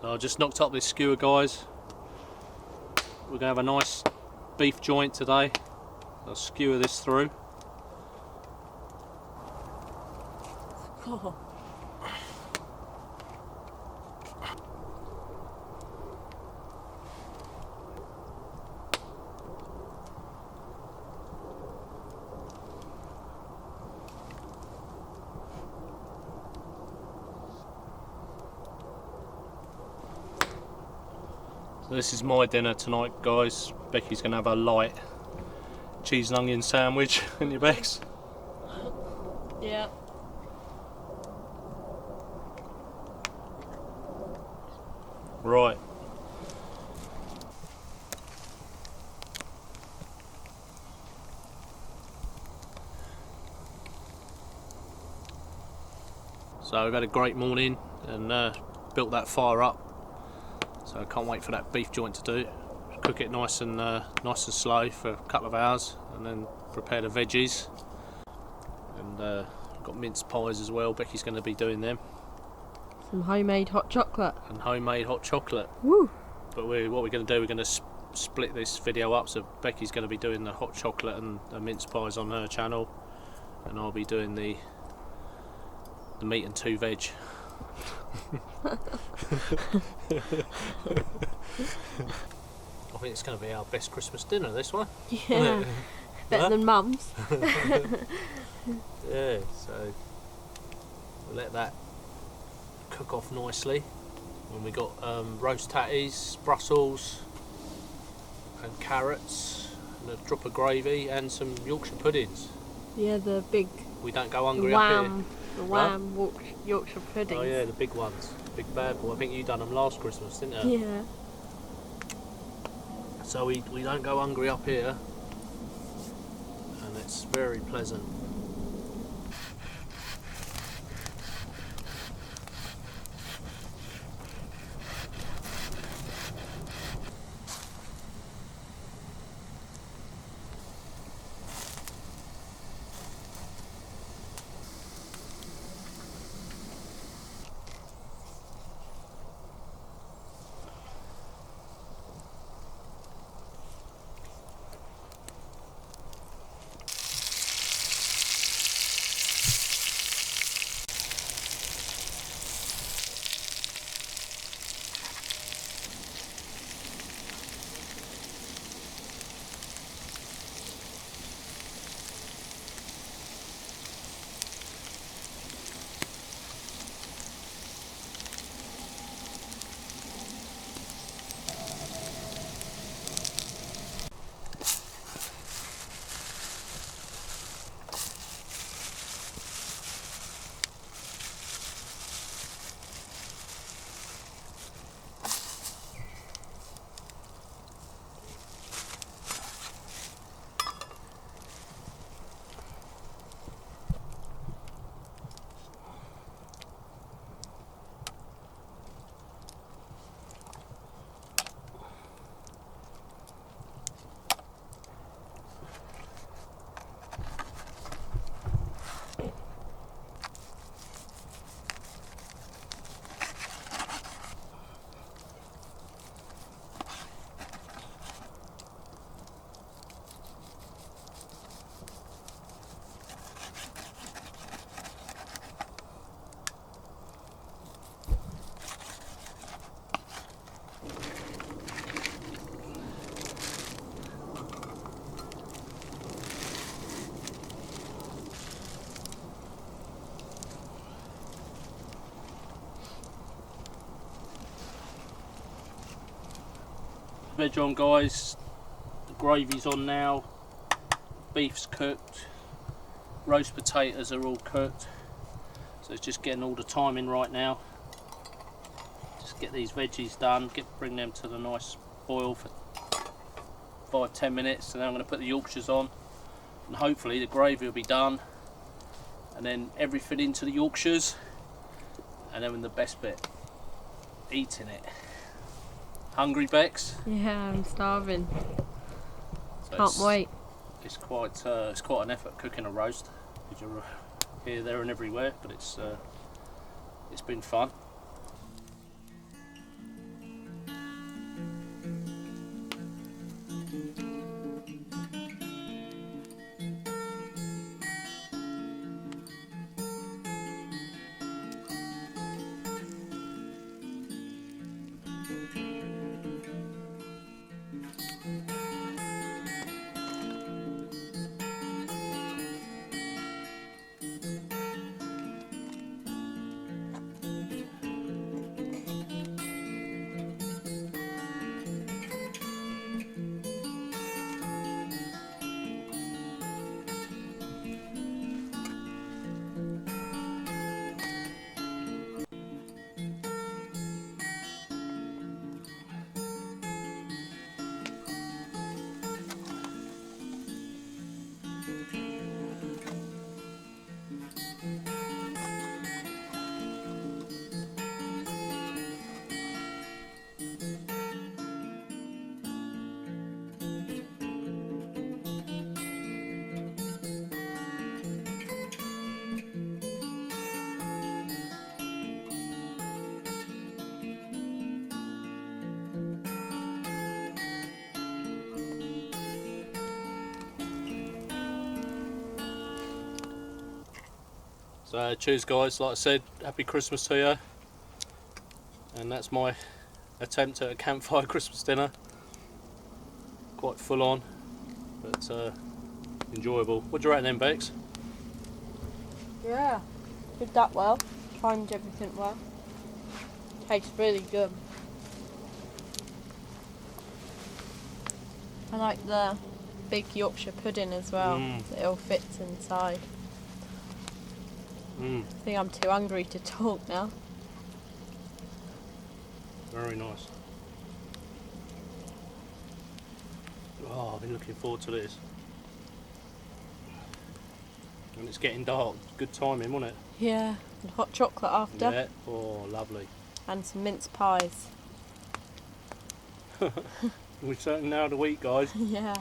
So I just knocked up this skewer, guys. We're going to have a nice beef joint today. I'll skewer this through. Oh. So this is my dinner tonight, guys. Becky's going to have a light cheese and onion sandwich. In your Bex? Yeah. Right. So we've had a great morning and built that fire up. So I can't wait for that beef joint to do. Cook it nice and slow for a couple of hours, and then prepare the veggies. And got mince pies as well. Becky's going to be doing them. Some homemade hot chocolate. And homemade hot chocolate. Woo! But what we're going to do, we're going to split this video up. So Becky's going to be doing the hot chocolate and the mince pies on her channel, and I'll be doing the meat and 2 veg. I think it's going to be our best Christmas dinner, this one. Yeah. Better than Mum's. Yeah, so we'll let that cook off nicely. And we got roast tatties, Brussels and carrots and a drop of gravy and some Yorkshire puddings. Yeah, the big We don't go hungry up here. the wham Yorkshire puddings. Oh yeah, the big ones, big bad boy. I think you done them last Christmas, didn't you? Yeah. So we don't go hungry up here, and it's very pleasant. Veg on, guys. The gravy's on now. Beef's cooked. Roast potatoes are all cooked. So it's just getting all the timing right now. Just get these veggies done. Bring them to the nice boil for 5-10 minutes, and then I'm going to put the Yorkshires on, and hopefully the gravy will be done, and then everything into the Yorkshires, and then the best bit, eating it. Hungry, Bex? Yeah, I'm starving. So Can't wait. It's quite an effort cooking a roast, because you're here, there and everywhere, but it's been fun. So cheers guys, like I said, happy Christmas to you. And that's my attempt at a campfire Christmas dinner. Quite full on, but enjoyable. What do you reckon then, Bex? Yeah, did that well. Timed everything well. Tastes really good. I like the big Yorkshire pudding as well. It all fits inside. I think I'm too hungry to talk now. Very nice. Oh, I've been looking forward to this. And it's getting dark. Good timing, wasn't it? Yeah, and hot chocolate after. Yeah. Oh, lovely. And some mince pies. We're certainly now the week, guys. Yeah.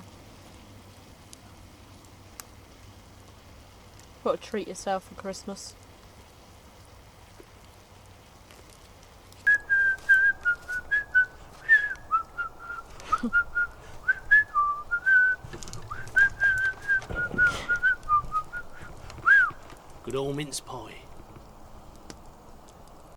Got to treat yourself for Christmas. Good old mince pie.